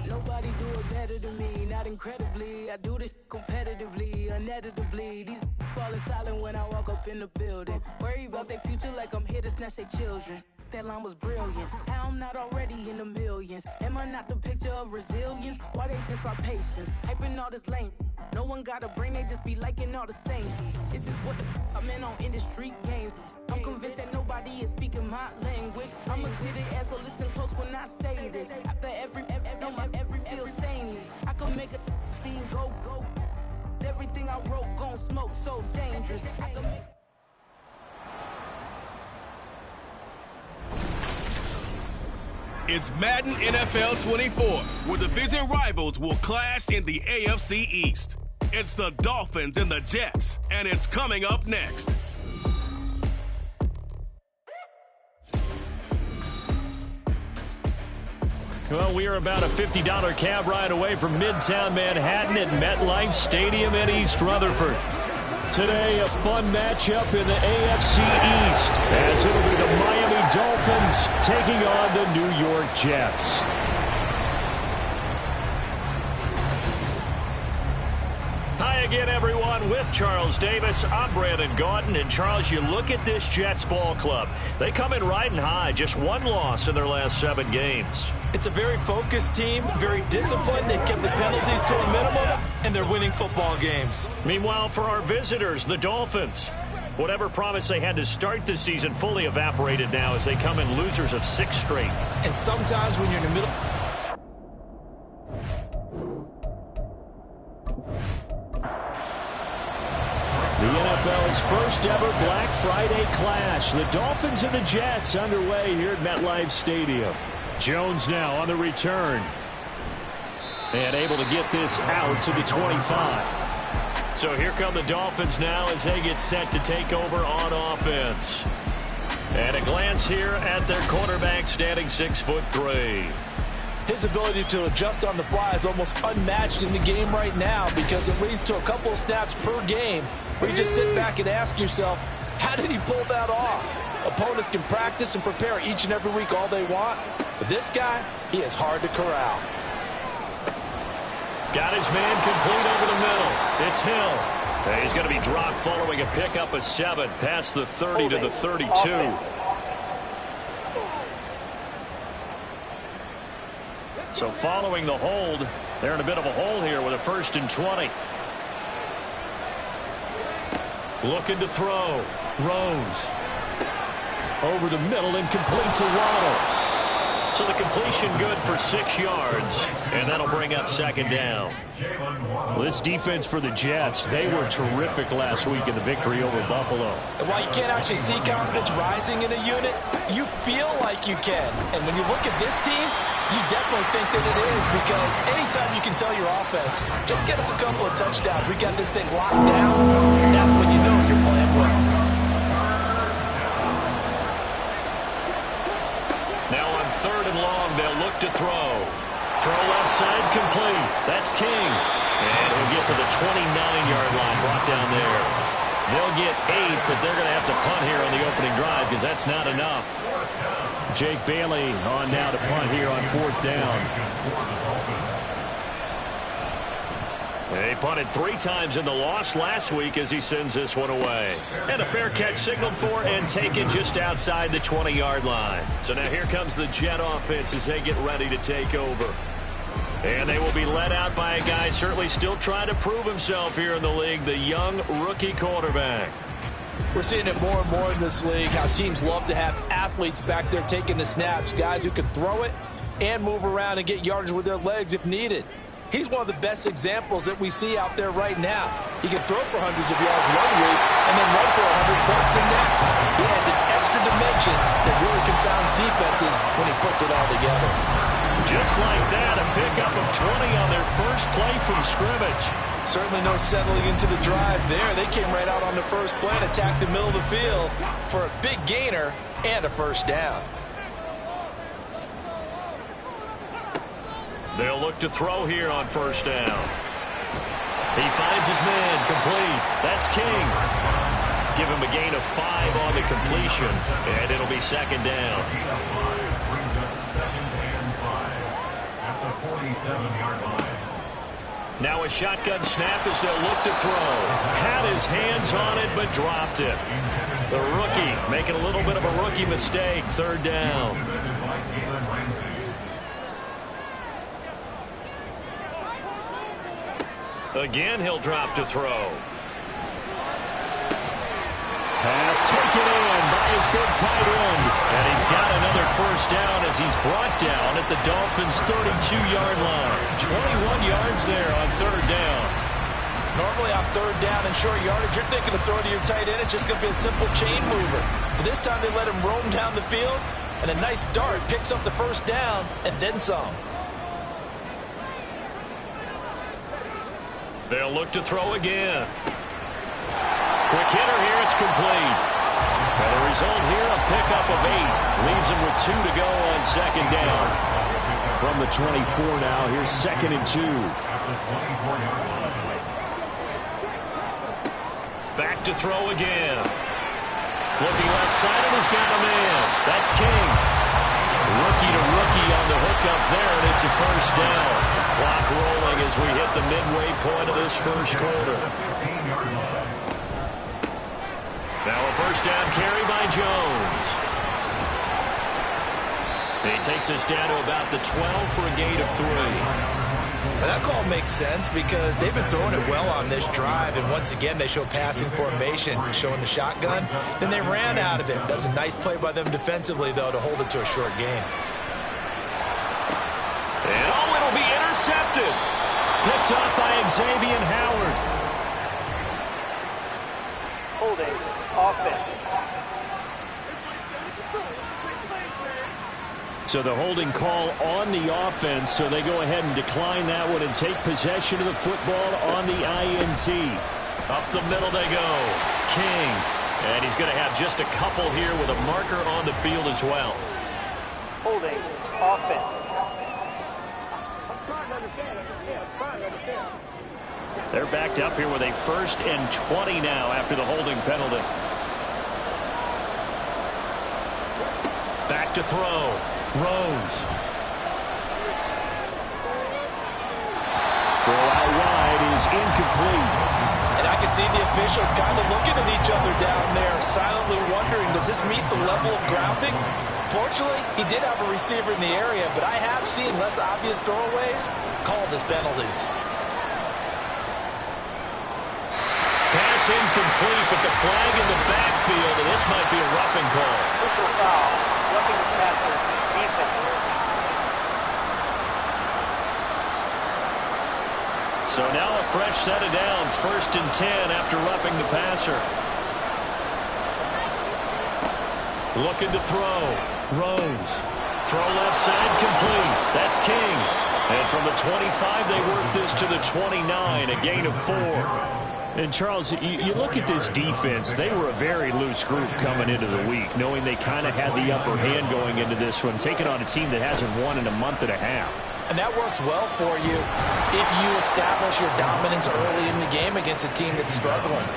Nobody do it better than me, not incredibly. I do this competitively, uneditably. These falling silent when I walk up in the building. Worry about their future like I'm here to snatch their children. That line was brilliant. How I'm not already in the millions? Am I not the picture of resilience? Why they test my patience? Hyping all this lame. No one got a brain, they just be liking all the same. This is what the I'm in on industry games. I'm convinced that nobody is speaking my language. I'm a glitter ass, so listen close when I say this. After every feel stainless. I can make a fiend go. Everything I wrote gon' smoke, so dangerous. I can make. It's Madden NFL 24, where division rivals will clash in the AFC East. It's the Dolphins and the Jets, and it's coming up next. Well, we are about a $50 cab ride away from Midtown Manhattan at MetLife Stadium in East Rutherford. Today, a fun matchup in the AFC East, as it'll be the Miami Dolphins taking on the New York Jets. Hi again, everyone. With Charles Davis, I'm Brandon Gaudin. And Charles, you look at this Jets ball club. They come in riding high, just one loss in their last 7 games. It's a very focused team, very disciplined. They've kept the penalties to a minimum, and they're winning football games. Meanwhile, for our visitors, the Dolphins, whatever promise they had to start the season fully evaporated now as they come in losers of 6 straight. And sometimes when you're in the middle... The NFL's first ever Black Friday clash. The Dolphins and the Jets underway here at MetLife Stadium. Jones now on the return. And able to get this out to the 25. So here come the Dolphins now as they get set to take over on offense. And a glance here at their quarterback standing 6'3". His ability to adjust on the fly is almost unmatched in the game right now because it leads to a couple of snaps per game where you just sit back and ask yourself, how did he pull that off? Opponents can practice and prepare each and every week all they want, but this guy, he is hard to corral. Got his man complete over the middle. It's Hill. And he's going to be dropped following a pickup of 7 past the 30 to the 32. So following the hold, they're in a bit of a hole here with a 1st and 20. Looking to throw. Rose. Over the middle and complete to Waddle. So the completion good for 6 yards, and that'll bring up 2nd down. Well, this defense for the Jets, they were terrific last week in the victory over Buffalo. And while you can't actually see confidence rising in a unit, you feel like you can. And when you look at this team, you definitely think that it is, because anytime you can tell your offense, just get us a couple of touchdowns, we got this thing locked down, that's when you know you're playing well. Now on 3rd and long, they'll look to throw. Throw left side complete. That's King. And he'll get to the 29-yard line, brought down there. They'll get 8, but they're going to have to punt here on the opening drive because that's not enough. Jake Bailey on now to punt here on 4th down. They punted 3 times in the loss last week as he sends this one away. And a fair catch signaled for and taken just outside the 20-yard line. So now here comes the Jet offense as they get ready to take over. And they will be led out by a guy certainly still trying to prove himself here in the league, the young rookie quarterback. We're seeing it more and more in this league, how teams love to have athletes back there taking the snaps, guys who can throw it and move around and get yardage with their legs if needed. He's one of the best examples that we see out there right now. He can throw for hundreds of yards one week and then run for 100 plus the next. He adds an extra dimension that really confounds defenses when he puts it all together. Just like that, a pickup of 20 on their first play from scrimmage. Certainly no settling into the drive there. They came right out on the first play and attacked the middle of the field for a big gainer and a 1st down. They'll look to throw here on 1st down. He finds his man complete. That's King. Give him a gain of 5 on the completion, and it'll be 2nd down. 47-yard line. Now a shotgun snap as they'll look to throw. Had his hands on it, but dropped it. The rookie making a little bit of a rookie mistake. Third down. Again, he'll drop to throw. Pass taken in by his big tight end. And he's got another first down as he's brought down at the Dolphins' 32-yard line. 21 yards there on third down. Normally on third down and short yardage, you're thinking of throwing to your tight end. It's just going to be a simple chain mover. But this time they let him roam down the field, and a nice dart picks up the first down and then some. They'll look to throw again. Quick hitter here, it's complete. And the result here, a pickup of 8. Leaves him with 2 to go on second down. From the 24 now, here's 2nd and 2. Back to throw again. Looking left side, and he's got a man. That's King. Rookie to rookie on the hookup there, and it's a first down. Clock rolling as we hit the midway point of this first quarter. Now a first down carry by Jones. He takes us down to about the 12 for a gain of 3. And that call makes sense because they've been throwing it well on this drive, and once again they show passing formation, showing the shotgun. Then they ran out of it. That's a nice play by them defensively, though, to hold it to a short gain. And oh, it'll be intercepted. Picked up by Xavier Howard. Holding. Offense. So the holding call on the offense, so they go ahead and decline that one and take possession of the football on the INT. Up the middle they go. King. And he's going to have just a couple here with a marker on the field as well. Holding. Offense. I'm trying to understand. They're backed up here with a 1st and 20 now after the holding penalty. Back to throw. Rose. Throw out wide is incomplete. And I can see the officials kind of looking at each other down there, silently wondering, does this meet the level of grounding? Fortunately, he did have a receiver in the area, but I have seen less obvious throwaways called as penalties. Pass incomplete, but the flag in the backfield, and this might be a roughing call. Personal foul. Roughing the passer. Defense. So now a fresh set of downs. 1st and 10 after roughing the passer. Looking to throw. Rose. Throw left side complete. That's King. And from the 25, they work this to the 29, a gain of 4. And, Charles, you look at this defense, they were a very loose group coming into the week, knowing they kind of had the upper hand going into this one, taking on a team that hasn't won in a month and a half. And that works well for you if you establish your dominance early in the game against a team that's struggling.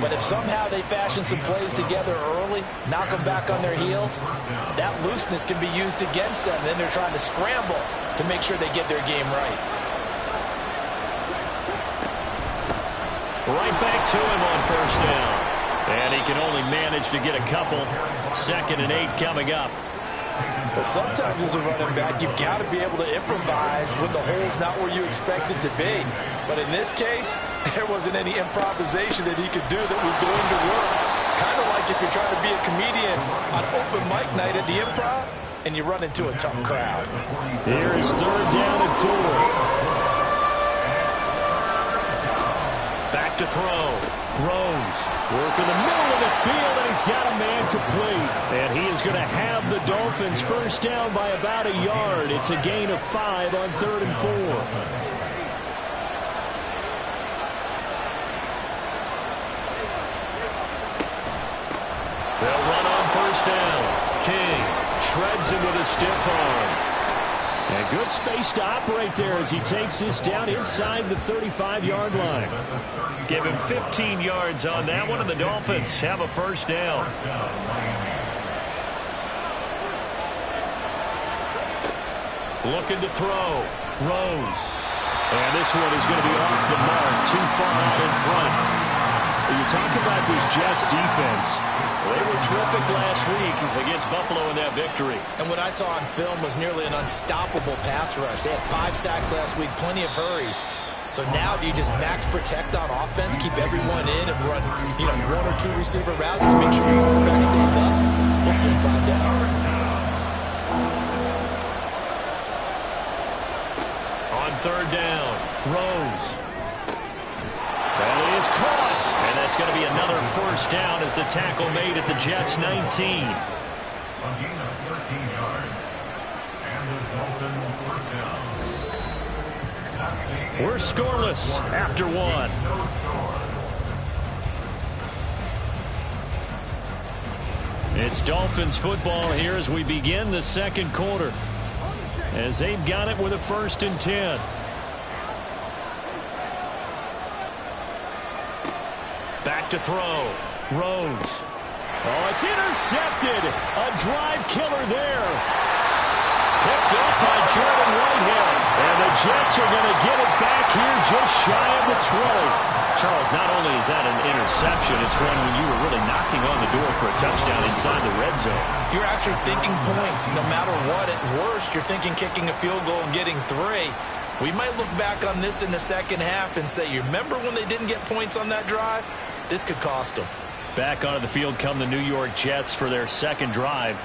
But if somehow they fashion some plays together early, knock them back on their heels, that looseness can be used against them. Then they're trying to scramble to make sure they get their game right. Right back to him on first down. And he can only manage to get a couple. 2nd and 8 coming up. But sometimes as a running back, you've got to be able to improvise when the hole's not where you expect it to be. But in this case, there wasn't any improvisation that he could do that was going to work. Kind of like if you're trying to be a comedian on open mic night at the Improv and you run into a tough crowd. Here is 3rd down and 4. Back to throw. Rose. Work in the middle of the field, and he's got a man complete. And he is going to have the Dolphins first down by about a yard. It's a gain of 5 on 3rd and 4. They'll run on first down. King shreds him with a stiff arm. And good space to operate there as he takes this down inside the 35-yard line. Give him 15 yards on that one, and the Dolphins have a first down. Looking to throw. Rose. And this one is going to be off the mark. Too far out in front. You talk about this Jets defense. They were terrific last week against Buffalo in that victory. And what I saw on film was nearly an unstoppable pass rush. They had 5 sacks last week, plenty of hurries. So now do you just max protect on offense, keep everyone in, and run 1 or 2 receiver routes to make sure your quarterback stays up? We'll soon find out. On third down, Rose. That is caught. And that's going to be another first down as the tackle made at the Jets' 19. A gain of 13 yards. And the Dolphins first down. We're scoreless after 1. No score. It's Dolphins football here as we begin the second quarter. As they've got it with a 1st and 10. Back to throw. Rose. Oh, it's intercepted. A drive killer there. Picked up by Jordan Whitehead. And the Jets are going to get it back here just shy of the 20. Charles, not only is that an interception, it's one when you were really knocking on the door for a touchdown inside the red zone. You're actually thinking points no matter what. At worst, you're thinking kicking a field goal and getting 3. We might look back on this in the second half and say, you remember when they didn't get points on that drive? This could cost them. Back onto the field come the New York Jets for their second drive.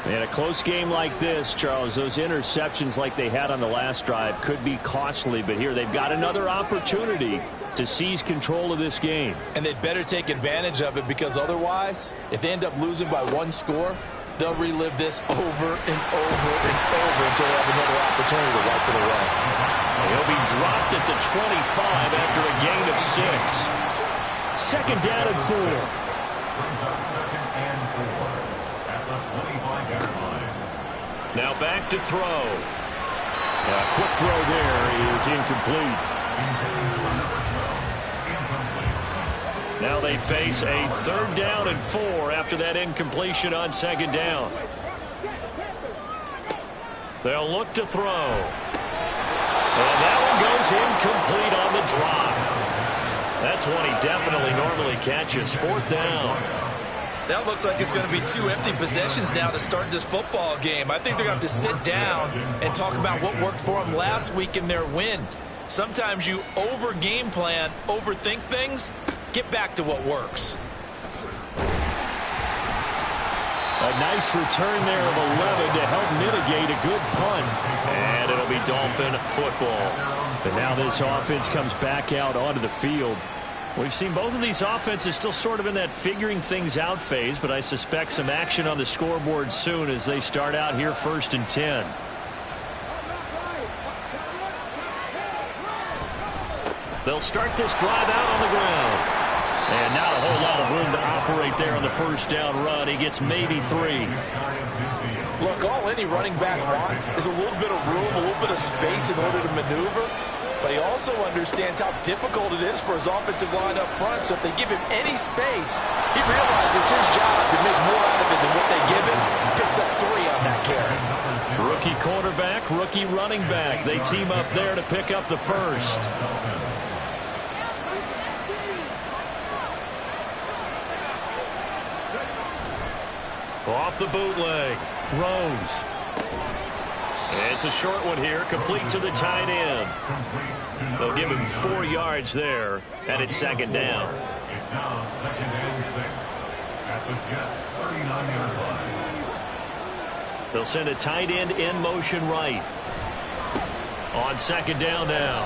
In a close game like this, Charles, those interceptions like they had on the last drive could be costly, but here they've got another opportunity to seize control of this game. And they'd better take advantage of it, because otherwise, if they end up losing by 1 score, they'll relive this over and over and over until they have another opportunity to wipe it away. He'll be dropped at the 25 after a gain of 6. Second down and 4. Brings up 2nd and 4 at the 25-yard line. Now back to throw. A quick throw there is incomplete. Now they face a 3rd down and 4 after that incompletion on 2nd down. They'll look to throw. And that one goes incomplete on the drop. That's one he definitely normally catches. 4th down. That looks like it's going to be 2 empty possessions now to start this football game. I think they're going to have to sit down and talk about what worked for them last week in their win. Sometimes you over-game plan, overthink things. Get back to what works. A nice return there of 11 to help mitigate a good punt. And it'll be Dolphin football. But now this offense comes back out onto the field. We've seen both of these offenses still sort of in that figuring things out phase, but I suspect some action on the scoreboard soon as they start out here 1st and 10. They'll start this drive out on the ground. And not a whole lot of room to operate there on the 1st down run. He gets maybe 3. Look, all any running back wants is a little bit of room, a little bit of space in order to maneuver. But he also understands how difficult it is for his offensive line up front. So if they give him any space, he realizes his job to make more out of it than what they give him. Picks up 3 on that carry. Rookie quarterback, rookie running back. They team up there to pick up the 1st. Off the bootleg. Rose. It's a short one here, complete to the tight end. They'll give him 4 yards there, and it's 2nd down. It's now 2nd and 6 at the Jets' 39-yard line. They'll send a tight end in motion right. On 2nd down now,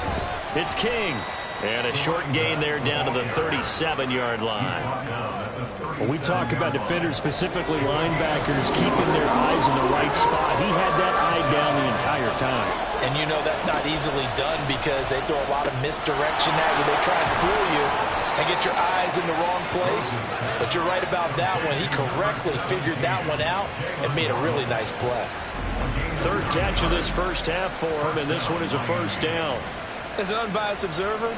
it's King. And a short gain there down to the 37-yard line. When we talk about defenders, specifically linebackers, keeping their eyes in the right spot. He had that eye down the entire time. And you know that's not easily done because they throw a lot of misdirection at you. They try and fool you and get your eyes in the wrong place. But you're right about that one. He correctly figured that one out and made a really nice play. 3rd catch of this 1st half for him, and this one is a 1st down. As an unbiased observer,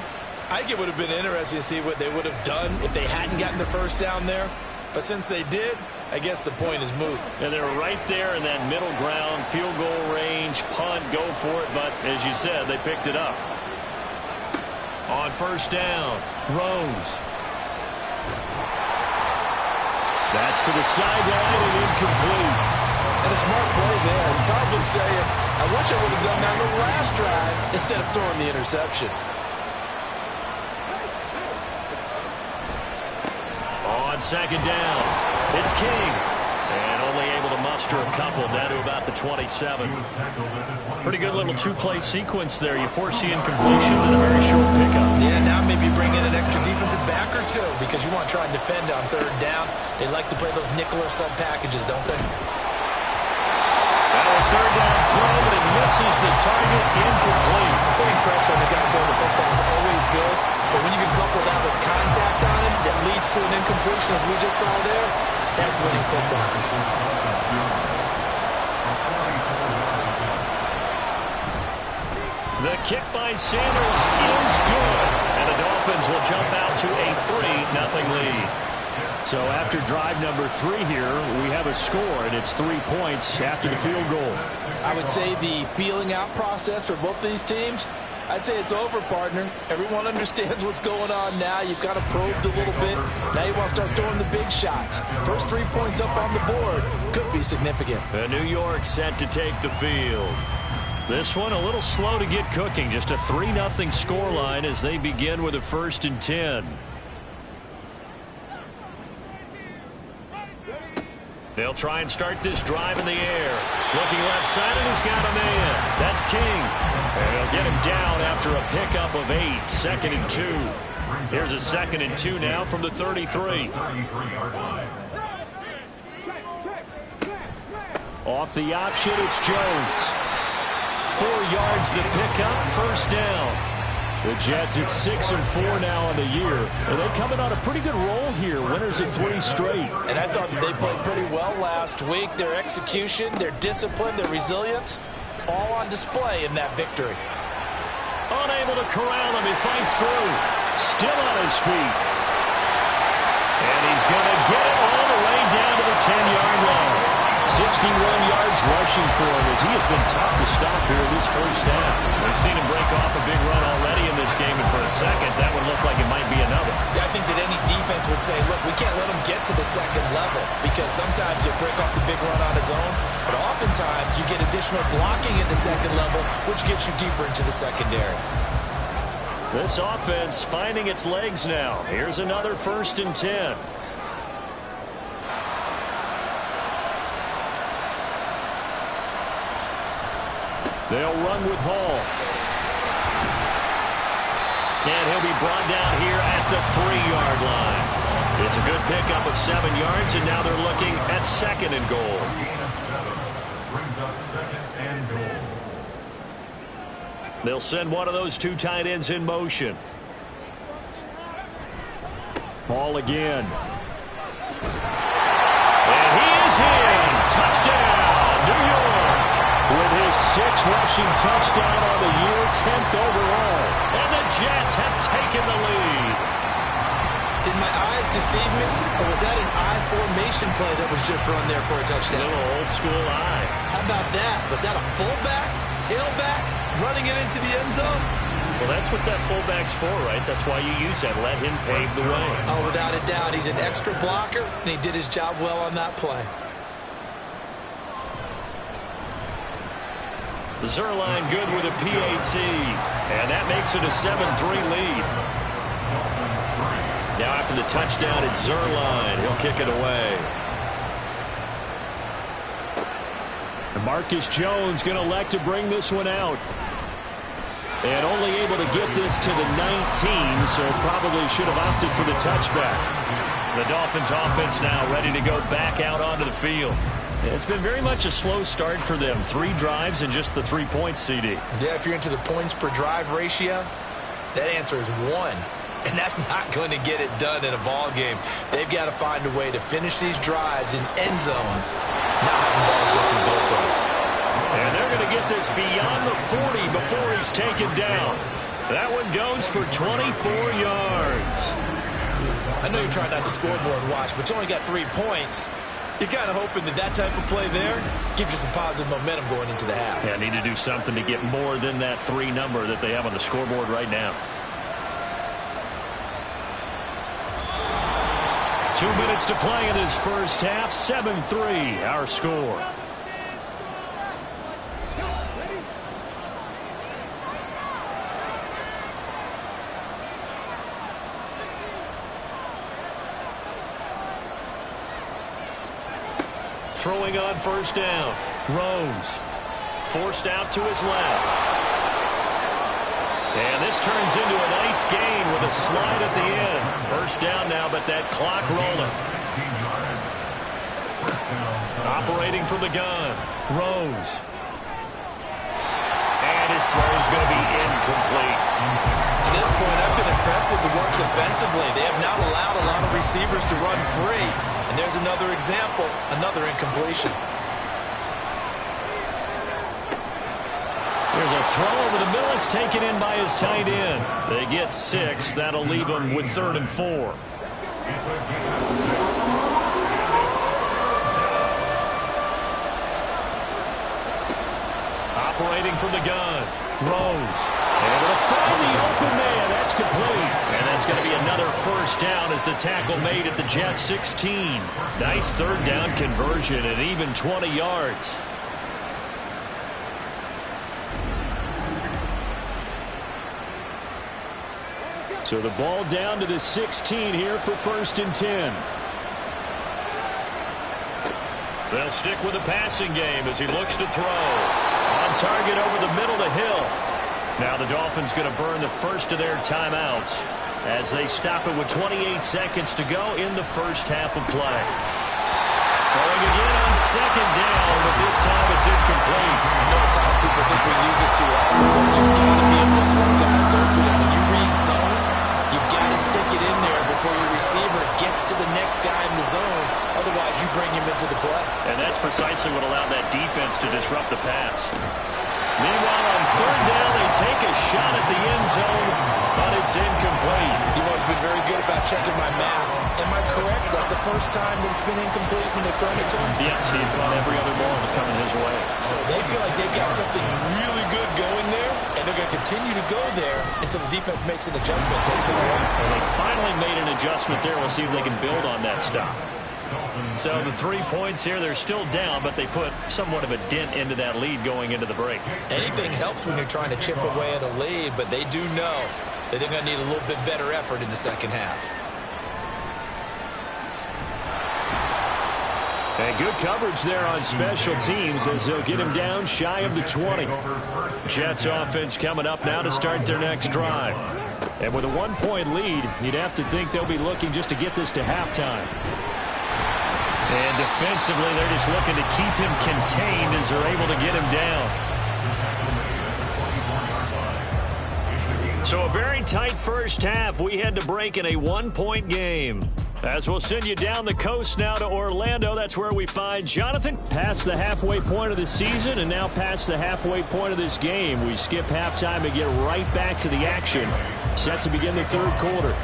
I think it would have been interesting to see what they would have done if they hadn't gotten the 1st down there. But since they did, I guess the point is moot. And they're right there in that middle ground, field goal range, punt, go for it. But as you said, they picked it up. On first down, Rose. That's to the sideline and incomplete. And a smart play there. It's probably saying, I wish I would have done that on the last drive instead of throwing the interception. On second down, it's King. And only able to muster a couple down to about the 27. Pretty good little two-play sequence there. You force the incompletion and a very short pickup. Yeah, now maybe bring in an extra defensive back or two because you want to try and defend on third down. They like to play those nickel or sub packages, don't they? Third down throw, but it misses the target, incomplete. Putting pressure on the guy throwing the football is always good, but when you can couple that with contact on him that leads to an incompletion, as we just saw there, that's winning football. The kick by Sanders is good, and the Dolphins will jump out to a 3-0 lead. So after drive number 3 here, we have a score, and it's 3 points after the field goal. I would say the feeling out process for both these teams, I'd say it's over, partner. Everyone understands what's going on now. You've kind of probed a little bit. Now you want to start throwing the big shots. First 3 points up on the board could be significant. New York set to take the field. This one a little slow to get cooking. Just a 3-0 scoreline as they begin with a 1st and 10. They'll try and start this drive in the air. Looking left side, and he's got a man. That's King. And he'll get him down after a pickup of 8. 2nd and 2. Here's a 2nd and 2 now from the 33. Off the option, it's Jones. 4 yards the pickup, 1st down. The Jets at 6-4 now on the year. Are they coming on a pretty good roll here? Winners of 3 straight. And I thought that they played pretty well last week. Their execution, their discipline, their resilience, all on display in that victory. Unable to corral him. He fights through. Still on his feet. And he's going to get it all the way down to the 10-yard line. 61 yards rushing for him as he has been tough to stop here in this first half. We've seen him break off a big run already in this game, and for a second, that would look like it might be another. Yeah, I think that any defense would say, look, we can't let him get to the second level because sometimes he'll break off the big run on his own, but oftentimes you get additional blocking at the second level, which gets you deeper into the secondary. This offense finding its legs now. Here's another 1st and 10. They'll run with Hall. And he'll be brought down here at the 3-yard line. It's a good pickup of 7 yards, and now they're looking at 2nd and goal. Brings up 2nd and goal. They'll send one of those 2 tight ends in motion. Ball again. And he is in. Touchdown, New York. With his 6th rushing touchdown on the year, 10th overall. And the Jets have taken the lead. Did my eyes deceive me, or was that an I formation play that was just run there for a touchdown? A little old school eye. How about that? Was that a fullback, tailback, running it into the end zone? Well, that's what that fullback's for, right? That's why you use that. Let him pave the way. Oh, without a doubt. He's an extra blocker, and he did his job well on that play. Zerline good with a PAT, and that makes it a 7-3 lead. Now after the touchdown, it's Zerline. He'll kick it away. And Marcus Jones going to elect to bring this one out. And only able to get this to the 19, so probably should have opted for the touchback. The Dolphins offense now ready to go back out onto the field. It's been very much a slow start for them. 3 drives and just the 3 points, CD. Yeah, if you're into the points per drive ratio, that answer is 1. And that's not going to get it done in a ball game. They've got to find a way to finish these drives in end zones, not having balls go through goalposts. And they're going to get this beyond the 40 before he's taken down. That one goes for 24 yards. I know you're trying not to scoreboard watch, but you only got 3 points. You're kind of hoping that type of play there gives you some positive momentum going into the half. Yeah, need to do something to get more than that 3 number that they have on the scoreboard right now. 2 minutes to play in this first half. 7-3, our score. Throwing on first down. Rose forced out to his left. And this turns into a nice gain with a slide at the end. First down now, but that clock rolling. Operating from the gun. Rose. And his throw is going to be incomplete. To this point, I've been impressed with the work defensively. They have not allowed a lot of receivers to run free. And there's another example, another incompletion. There's a throw over the middle. It's taken in by his tight end. They get 6. That'll leave them with 3rd and 4. Operating from the gun. Rose. Able to find the open man. That's complete. And that's going to be another first down as the tackle made at the Jets 16. Nice 3rd down conversion and even 20 yards. So the ball down to the 16 here for 1st and 10. They'll stick with the passing game as he looks to throw. On target over the middle to Hill. Now the Dolphins going to burn the first of their timeouts as they stop it with 28 seconds to go in the first half of play. Throwing again on 2nd down, but this time it's incomplete. I know at times people think we use it too often, but you've got to be able to throw guys open. And when you read zone, you've got to stick it in there before your receiver gets to the next guy in the zone. Otherwise, you bring him into the play. And that's precisely what allowed that defense to disrupt the pass. Meanwhile, on 3rd down, they take a shot at the end zone, but it's incomplete. You've always been very good about checking my math. Am I correct? That's the first time that it's been incomplete when they've thrown it to him? Yes, he caught every other ball coming his way. So they feel like they've got something really good going there, and they're going to continue to go there until the defense makes an adjustment, takes it away. And they finally made an adjustment there. We'll see if they can build on that stuff. So the 3 points here, they're still down, but they put somewhat of a dent into that lead going into the break. Anything helps when you're trying to chip away at a lead, but they do know that they're going to need a little bit better effort in the second half. And good coverage there on special teams as they'll get him down shy of the 20. Jets offense coming up now to start their next drive. And with a 1-point lead, you'd have to think they'll be looking just to get this to halftime. And defensively, they're just looking to keep him contained as they're able to get him down. So a very tight first half. We had to break in a 1-point game. As we'll send you down the coast now to Orlando. That's where we find Jonathan past the halfway point of the season and now past the halfway point of this game. We skip halftime and get right back to the action. Set to begin the 3rd quarter.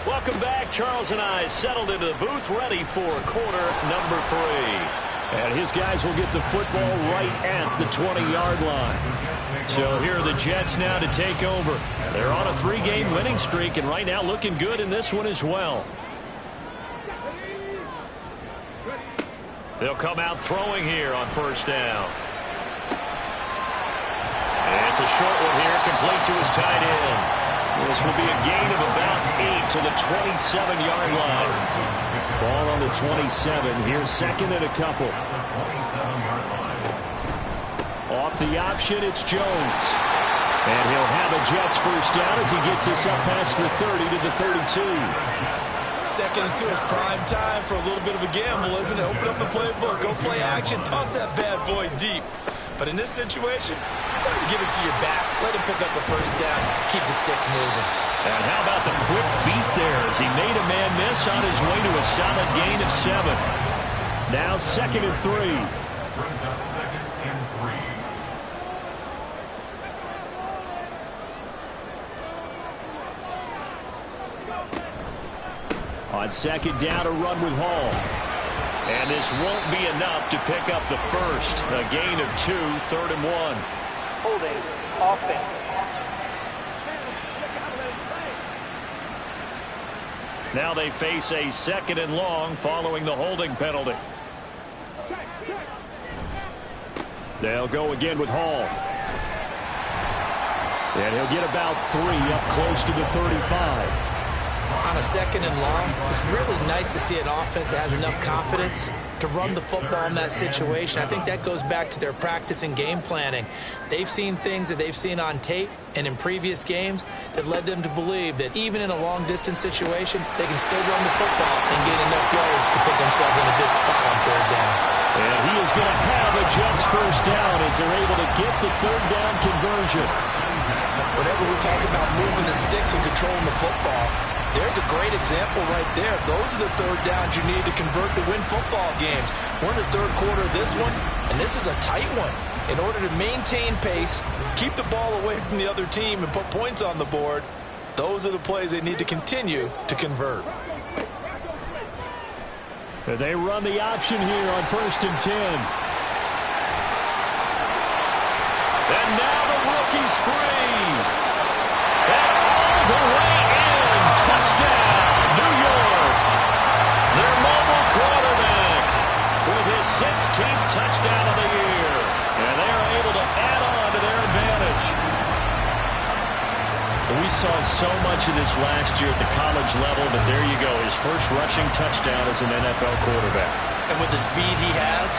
Welcome back. Charles and I settled into the booth ready for quarter number 3. And his guys will get the football right at the 20-yard line. So here are the Jets now to take over. They're on a 3-game winning streak and right now looking good in this one as well. They'll come out throwing here on first down. And it's a short one here, complete to his tight end. This will be a gain of about 8 to the 27-yard line. Ball on the 27. Here's 2nd and a couple. Off the option, it's Jones. And he'll have a Jets first down as he gets this up past the 30 to the 32. 2nd and 2 is prime time for a little bit of a gamble, isn't it? Open up the playbook, go play action, toss that bad boy deep. But in this situation, go ahead and give it to your back. Let him pick up the first down. Keep the sticks moving. And how about the quick feet there as he made a man miss on his way to a solid gain of 7. Now 2nd and 3. Brings up 2nd and 3. On On second down, a run with Hall. And this won't be enough to pick up the first. A gain of 2, 3rd and 1. Holding, offense. Now they face a 2nd and long following the holding penalty. They'll go again with Hall. And he'll get about 3 up close to the 35. On a 2nd and long, it's really nice to see an offense that has enough confidence to run the football in that situation. I think that goes back to their practice and game planning. They've seen things that they've seen on tape and in previous games that led them to believe that even in a long-distance situation, they can still run the football and gain enough yards to put themselves in a good spot on 3rd down. And he is going to have a Jets first down as they're able to get the 3rd down conversion. Whenever we're talking about moving the sticks and controlling the football, there's a great example right there. Those are the 3rd downs you need to convert to win football games. We're in the 3rd quarter of this one, and this is a tight one. In order to maintain pace, keep the ball away from the other team, and put points on the board, those are the plays they need to continue to convert. They run the option here on 1st and 10. And now the rookie's free. And all the way in. Touchdown, New York. Their mobile quarterback with his 16th touchdown of the year. And they're able to add on to their advantage. We saw so much of this last year at the college level, but there you go. His first rushing touchdown as an NFL quarterback. And with the speed he has,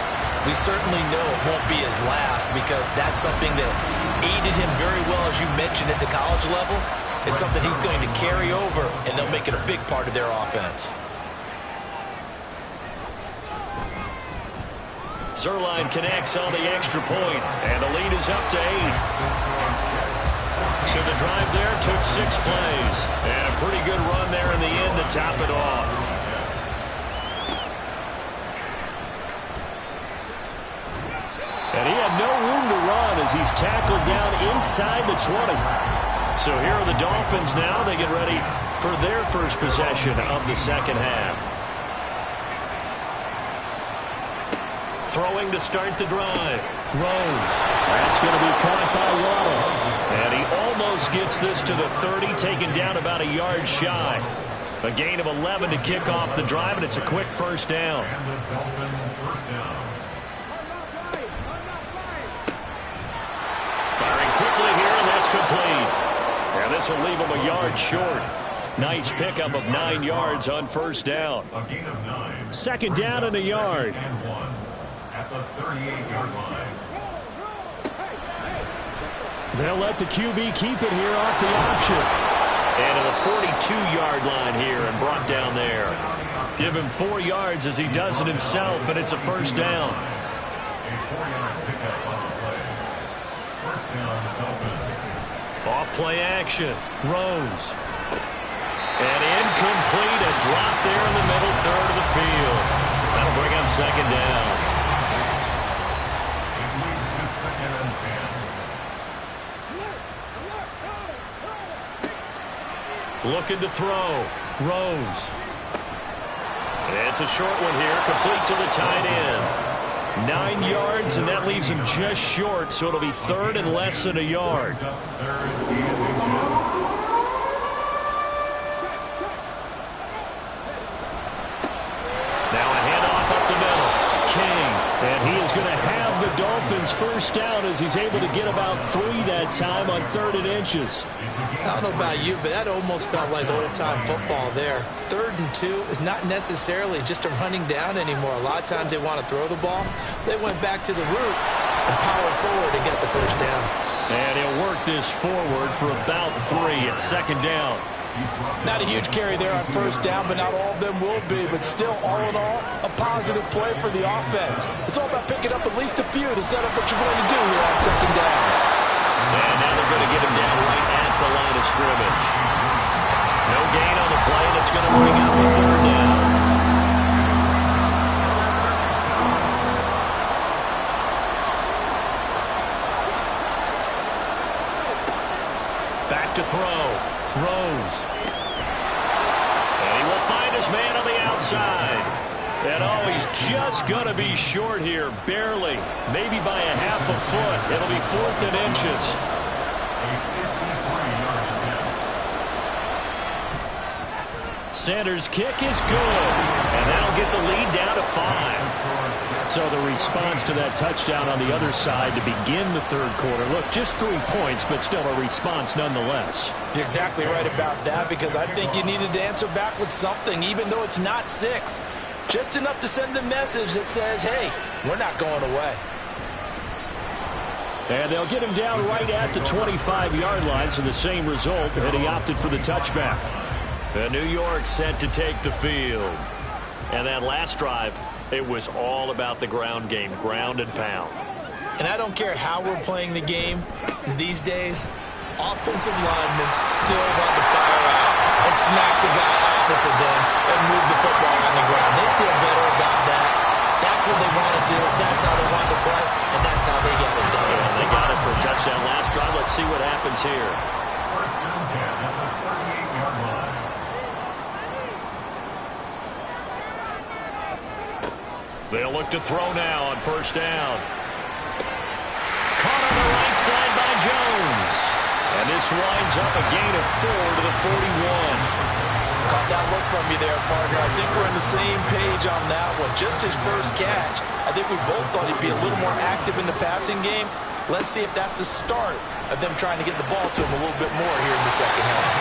we certainly know it won't be his last, because that's something that aided him very well, as you mentioned, at the college level. It's something he's going to carry over, and they'll make it a big part of their offense. Zerline connects on the extra point, and the lead is up to 8. So the drive there took 6 plays, and a pretty good run there in the end to top it off. And he had no room to run as he's tackled down inside the 20. So here are the Dolphins now. They get ready for their first possession of the 2nd half. Throwing to start the drive. Rose. That's going to be caught by Waddle. And he almost gets this to the 30, taken down about a yard shy. A gain of 11 to kick off the drive, and it's a quick first down. And the Dolphin first down. Firing quickly here, and that's complete. And this will leave him a yard short. Nice pickup of 9 yards on first down. A gain of 9. 2nd down and a yard. And 1 at the 38-yard line. They'll let the QB keep it here off the option. And to the 42-yard line here and brought down there. Give him 4 yards as he does it himself, and it's a first down. A 4-yard pickup on the play. First down, the Dolphins. Off play action. Rose. And incomplete. A drop there in the middle third of the field. That'll bring on 2nd down. It leads to 2nd and 10. Looking to throw. Rose. It's a short one here. Complete to the tight end. 9 yards, and that leaves him just short, so it'll be 3rd and less than a yard. Now a handoff up the middle. King. And he is going to have the Dolphins first down as he's able to get about 3 that time on 3rd and inches. I don't know about you, but that almost felt like old-time football there. 3rd and 2 is not necessarily just a running down anymore. A lot of times they want to throw the ball. They went back to the roots and powered forward and got the first down. And he'll work this forward for about 3 at 2nd down. Not a huge carry there on first down, but not all of them will be. But still, all in all, a positive play for the offense. It's all about picking up at least a few to set up what you're going to do here on 2nd down. And now they're going to get him down right at the line of scrimmage. No gain on the play, and it's going to bring up the 3rd down. Back to throw. Rose. And he will find his man on the outside. And oh, he's just going to be short here, barely. Maybe by a half a foot. It'll be 4th and inches. Sanders' kick is good. And that'll get the lead down to 5. So the response to that touchdown on the other side to begin the third quarter. Look, just 3 points, but still a response nonetheless. You're exactly right about that, because I think you needed to answer back with something, even though it's not 6. Just enough to send a message that says, hey, we're not going away. And they'll get him down right at the 25-yard line, so the same result, and he opted for the touchback. And New York set to take the field. And that last drive, it was all about the ground game, ground and pound. And I don't care how we're playing the game these days, offensive linemen still want to fire out and smack the guy opposite them and move the football on the ground. They feel better about that. That's what they want to do. That's how they want to play, and that's how they got it done. Yeah, they got it for a touchdown last drive. Let's see what happens here. 1st and 10 at the 38-yard line. They'll look to throw now on 1st down. Caught on the right side by Jones. And this winds up a gain of 4 to the 41. Caught that look from you there, partner. I think we're on the same page on that one. Just his first catch. I think we both thought he'd be a little more active in the passing game. Let's see if that's the start of them trying to get the ball to him a little bit more here in the second half.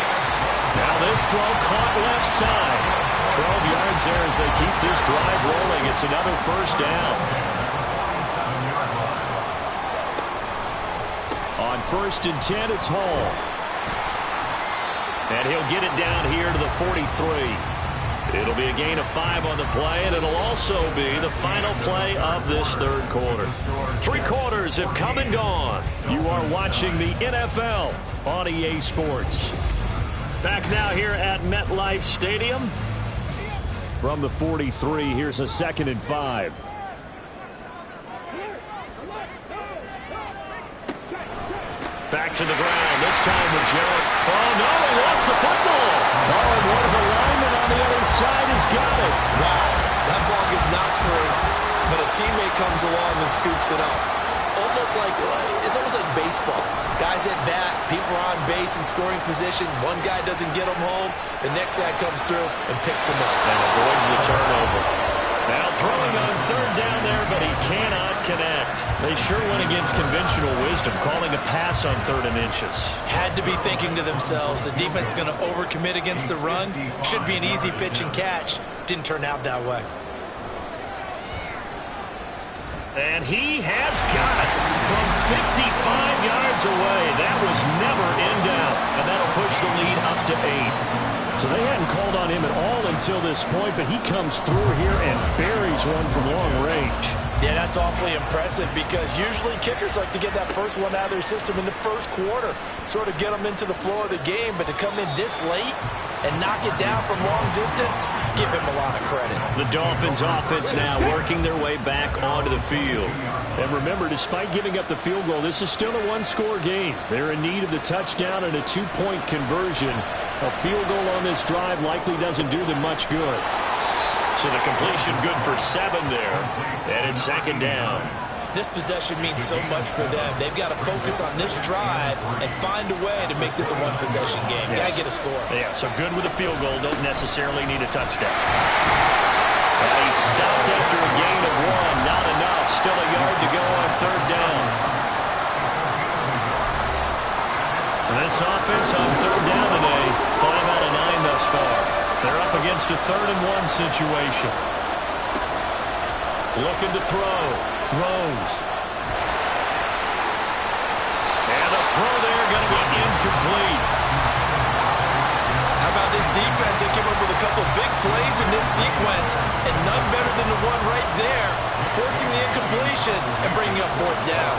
Now this throw caught left side. 12 yards there as they keep this drive rolling. It's another 1st down. On 1st and 10, it's Hall. And he'll get it down here to the 43. It'll be a gain of 5 on the play, and it'll also be the final play of this third quarter. 3 quarters have come and gone. You are watching the NFL on EA Sports. Back now here at MetLife Stadium. From the 43, here's a 2nd and 5. Back to the ground, this time with Jarrett. Oh, no, he lost the football. Oh, and one of the linemen on the other side has got it. Wow, that ball is not free, but a teammate comes along and scoops it up. It's almost like baseball. Guys at bat, people are on base in scoring position. One guy doesn't get him home. The next guy comes through and picks him up. And avoids the turnover. Now throwing on 3rd down there, but he cannot connect. They sure went against conventional wisdom, calling a pass on 3rd and inches. Had to be thinking to themselves, the defense is going to overcommit against the run. Should be an easy pitch and catch. Didn't turn out that way. And he has got it from 55 yards away. That was never in doubt. And that'll push the lead up to 8. So they hadn't called on him at all until this point, but he comes through here and buries one from long range. Yeah, that's awfully impressive, because usually kickers like to get that first one out of their system in the first quarter, sort of get them into the flow of the game, but to come in this late and knock it down from long distance, give him a lot of credit. The Dolphins offense now working their way back onto the field. And remember, despite giving up the field goal, this is still a 1-score game. They're in need of the touchdown and a 2-point conversion. A field goal on this drive likely doesn't do them much good. So the completion good for 7 there. And it's 2nd down. This possession means so much for them. They've got to focus on this drive and find a way to make this a 1-possession game. Yes. Got to get a score. Yeah, so good with a field goal. Don't necessarily need a touchdown. And he stopped after a gain of 1. Not enough. Still a yard to go on 3rd down. And this offense on 3rd down today, 5 out of 9 thus far. They're up against a 3rd and 1 situation. Looking to throw. Rose. And the throw there going to be incomplete. How about this defense? They came up with a couple big plays in this sequence, and none better than the one right there, forcing the incompletion and bringing up 4th down.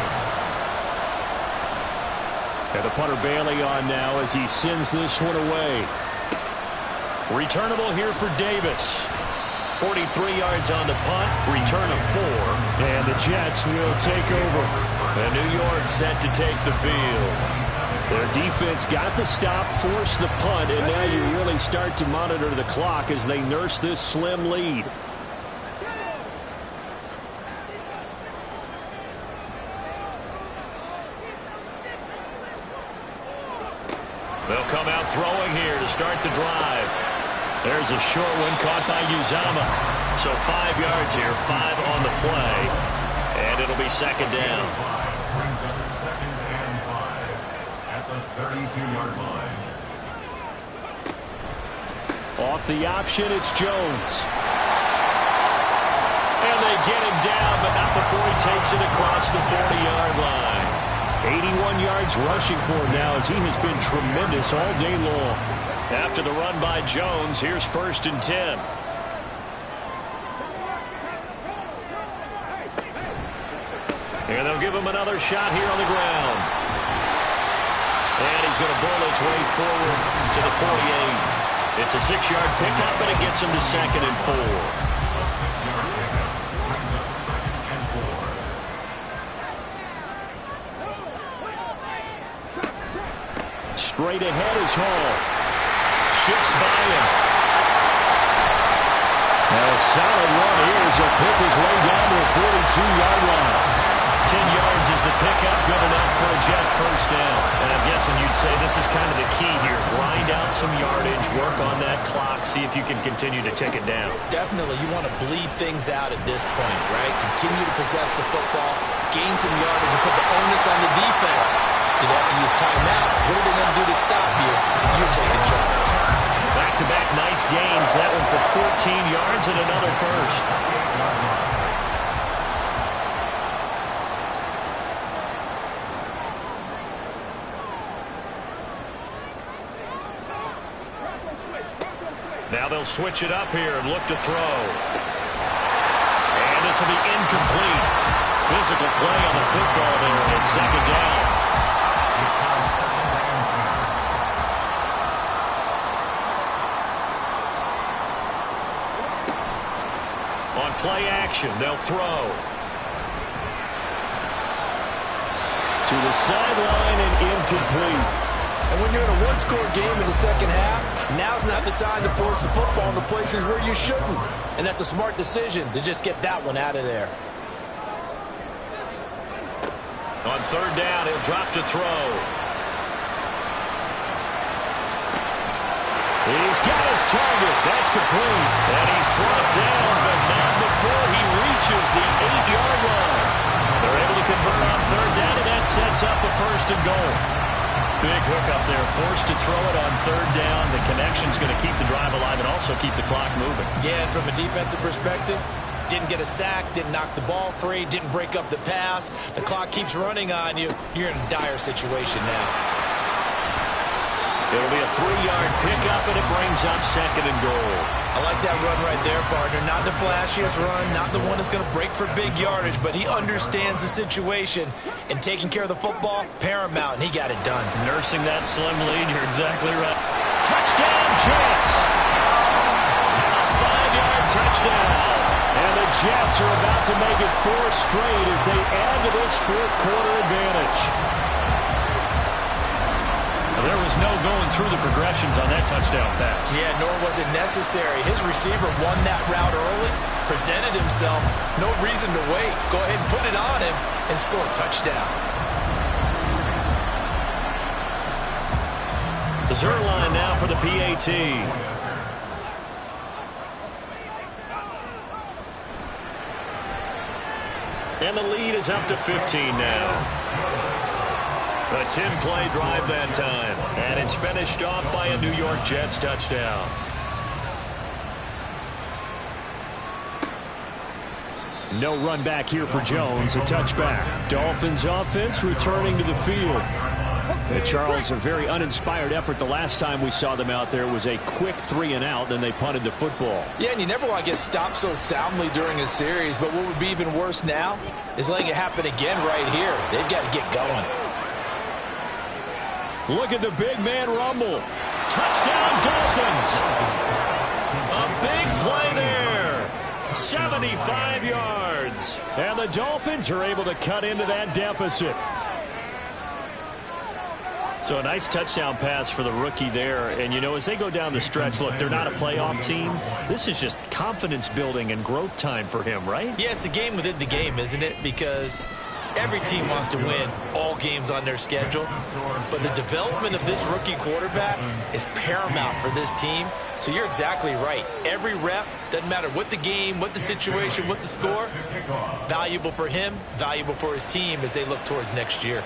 And the punter Bailey on now as he sends this one away. Returnable here for Davis. 43 yards on the punt, return of 4. And the Jets will take over. And New York set to take the field. Their defense got the stop, forced the punt, and now you really start to monitor the clock as they nurse this slim lead. They'll come out throwing here to start the drive. There's a short one caught by Uzama. So 5 yards here, 5 on the play, and it'll be second down. Brings up second and 5 at the 32-yard line. Off the option, it's Jones. And they get him down, but not before he takes it across the 40-yard line. 81 yards rushing for him now as he has been tremendous all day long. After the run by Jones, here's 1st and 10. And they'll give him another shot here on the ground. And he's going to bull his way forward to the 48. It's a 6-yard pickup, but it gets him to 2nd and 4. Straight ahead is Hall. Shifts by him. Now a solid run here as he'll pick his way down to the 42-yard line. 10 yards is the pickup, good enough for a Jet first down. And I'm guessing you'd say this is kind of the key here. Grind out some yardage, work on that clock, see if you can continue to tick it down. Definitely, you want to bleed things out at this point, right? Continue to possess the football, gain some yardage, and put the onus on the defense. Do they have to use timeouts? What are they going to do to stop you? You're taking charge. Back-to-back nice gains. That one for 14 yards and another first. Now they'll switch it up here and look to throw. And this will be incomplete. Physical play on the football there. It's second down. On play action, they'll throw. To the sideline and incomplete. And when you're in a one-score game in the second half, now's not the time to force the football in the places where you shouldn't. And that's a smart decision to just get that one out of there. On third down, he'll drop to throw. He's got his target. That's complete. And he's brought down, but not before he reaches the 8-yard line. They're able to convert on third down, and that sets up a 1st and goal. Big hook up there, forced to throw it on third down. The connection's going to keep the drive alive and also keep the clock moving. Yeah, and from a defensive perspective, didn't get a sack, didn't knock the ball free, didn't break up the pass. The clock keeps running on you. You're in a dire situation now. It'll be a 3-yard pickup, and it brings up 2nd and goal. I like that run right there, partner. Not the flashiest run, not the one that's going to break for big yardage, but he understands the situation, and taking care of the football, paramount, and he got it done. Nursing that slim lead, you're exactly right. Touchdown, Jets! A 5-yard touchdown. And the Jets are about to make it 4 straight as they add to this fourth-quarter advantage. There was no going through the progressions on that touchdown pass. Yeah, nor was it necessary. His receiver won that route early, presented himself, no reason to wait. Go ahead and put it on him and score a touchdown. The Zerline now for the PAT. And the lead is up to 15 now. A 10-play drive that time. And it's finished off by a New York Jets touchdown. No run back here for Jones. A touchback. Dolphins offense returning to the field. Charles, a very uninspired effort. The last time we saw them out there was a quick 3-and-out, then they punted the football. Yeah, and you never want to get stopped so soundly during a series, but what would be even worse now is letting it happen again right here. They've got to get going. Look at the big man rumble. Touchdown, Dolphins. A big play there. 75 yards. And the Dolphins are able to cut into that deficit. So a nice touchdown pass for the rookie there. And, you know, as they go down the stretch, look, they're not a playoff team. This is just confidence building and growth time for him, right? Yeah, it's a game within the game, isn't it? Because every team wants to win all games on their schedule. But the development of this rookie quarterback is paramount for this team. So you're exactly right. Every rep, doesn't matter what the game, what the situation, what the score, valuable for him, valuable for his team as they look towards next year.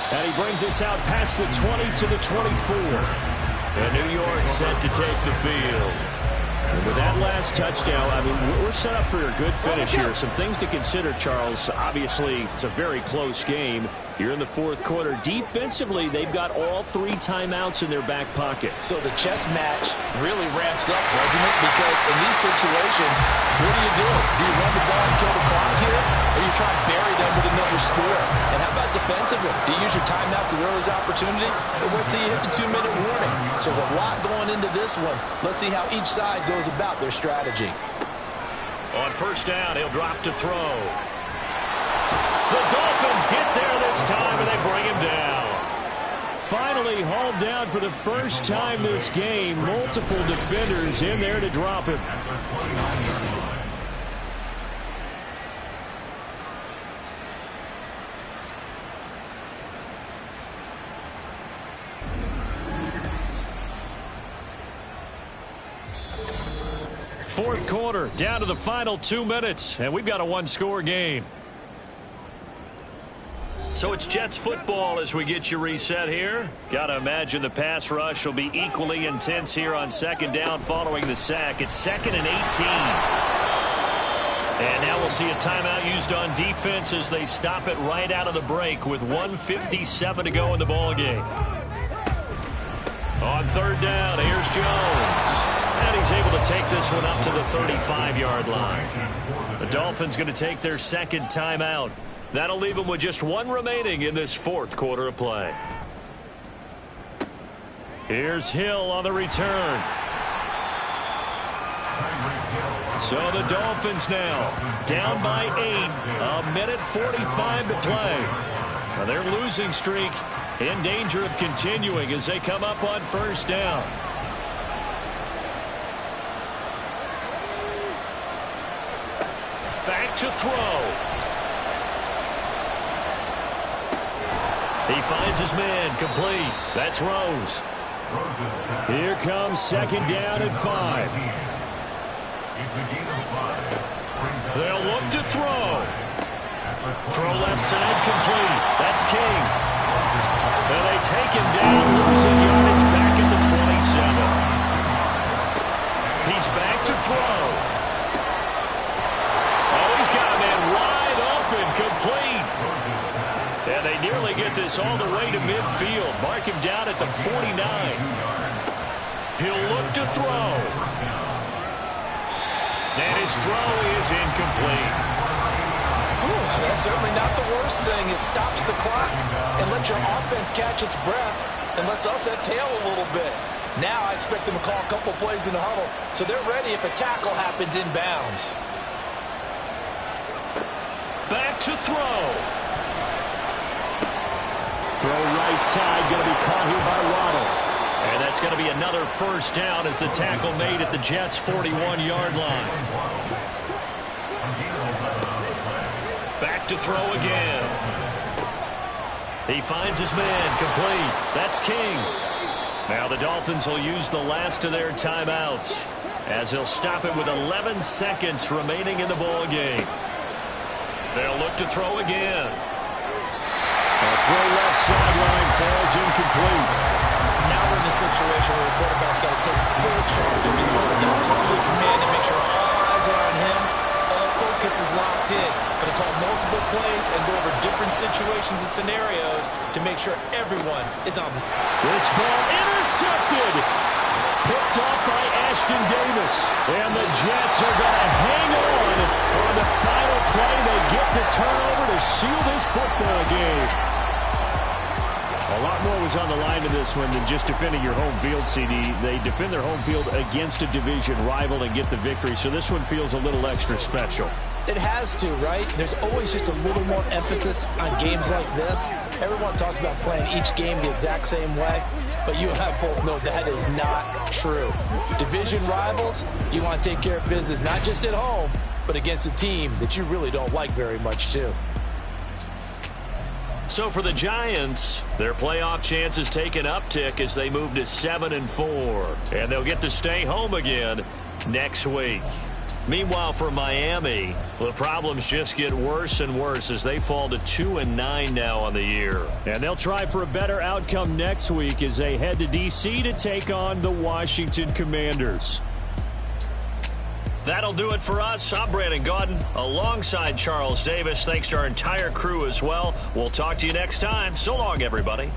And he brings us out past the 20 to the 24. And New York set to take the field. And with that last touchdown, I mean, we're set up for a good finish here. Some things to consider, Charles. Obviously, it's a very close game. You're in the fourth quarter. Defensively, they've got all 3 timeouts in their back pocket. So the chess match really ramps up, doesn't it? Because in these situations, what do? Do you run the ball and kill the clock here? Or you try and bury them with another score? And how about defensively? Do you use your timeouts at earliest opportunity? Or wait till you hit the 2-minute warning? So there's a lot going into this one. Let's see how each side goes about their strategy. On first down, he'll drop to throw. The Dolphins get there this time, and they bring him down. Finally hauled down for the first time this game. Multiple defenders in there to drop him. Fourth quarter, down to the final 2 minutes, and we've got a 1-score game. So it's Jets football as we get you reset here. Got to imagine the pass rush will be equally intense here on second down following the sack. It's 2nd and 18. And now we'll see a timeout used on defense as they stop it right out of the break with 1:57 to go in the ballgame. On third down, here's Jones. And he's able to take this one up to the 35-yard line. The Dolphins going to take their second timeout. That'll leave them with just 1 remaining in this fourth quarter of play. Here's Hill on the return. So the Dolphins now down by 8. 1:45 to play. Now their losing streak in danger of continuing as they come up on first down. Back to throw. He finds his man, complete. That's Rose. Here comes second down at 5. They'll look to throw. Throw left side, complete. That's King. And they take him down, losing yardage back at the 27. He's back to throw. Oh, he's got a man wide open, complete. And they nearly get this all the way to midfield. Mark him down at the 49. He'll look to throw. And his throw is incomplete. Ooh, that's certainly not the worst thing. It stops the clock and lets your offense catch its breath and lets us exhale a little bit. Now I expect them to call a couple plays in the huddle so they're ready if a tackle happens inbounds. Back to throw. Throw right side, going to be caught here by Waddle. And that's going to be another first down as the tackle made at the Jets' 41-yard line. Back to throw again. He finds his man, complete. That's King. Now the Dolphins will use the last of their timeouts as they'll stop it with 11 seconds remaining in the ball game. They'll look to throw again. A throw left sideline falls incomplete. Now we're in the situation where the quarterback's got to take full charge of his own, get totally commanded, make sure all eyes are on him, all focus is locked in. Going to call multiple plays and go over different situations and scenarios to make sure everyone is on the. This ball intercepted. Picked off by Ashton Davis. And the Jets are going to hang on the final play. They get the turnover to seal this football game. A lot more was on the line in this one than just defending your home field, CD. They defend their home field against a division rival and get the victory. So this one feels a little extra special. It has to, right? There's always just a little more emphasis on games like this. Everyone talks about playing each game the exact same way, but you and I both know that is not true. Division rivals, you want to take care of business, not just at home, but against a team that you really don't like very much, too. So for the Giants, their playoff chances take an uptick as they move to 7-4, and they'll get to stay home again next week. Meanwhile, for Miami, the problems just get worse and worse as they fall to 2-9 now on the year. And they'll try for a better outcome next week as they head to D.C. to take on the Washington Commanders. That'll do it for us. I'm Brandon Gaudin alongside Charles Davis. Thanks to our entire crew as well. We'll talk to you next time. So long, everybody.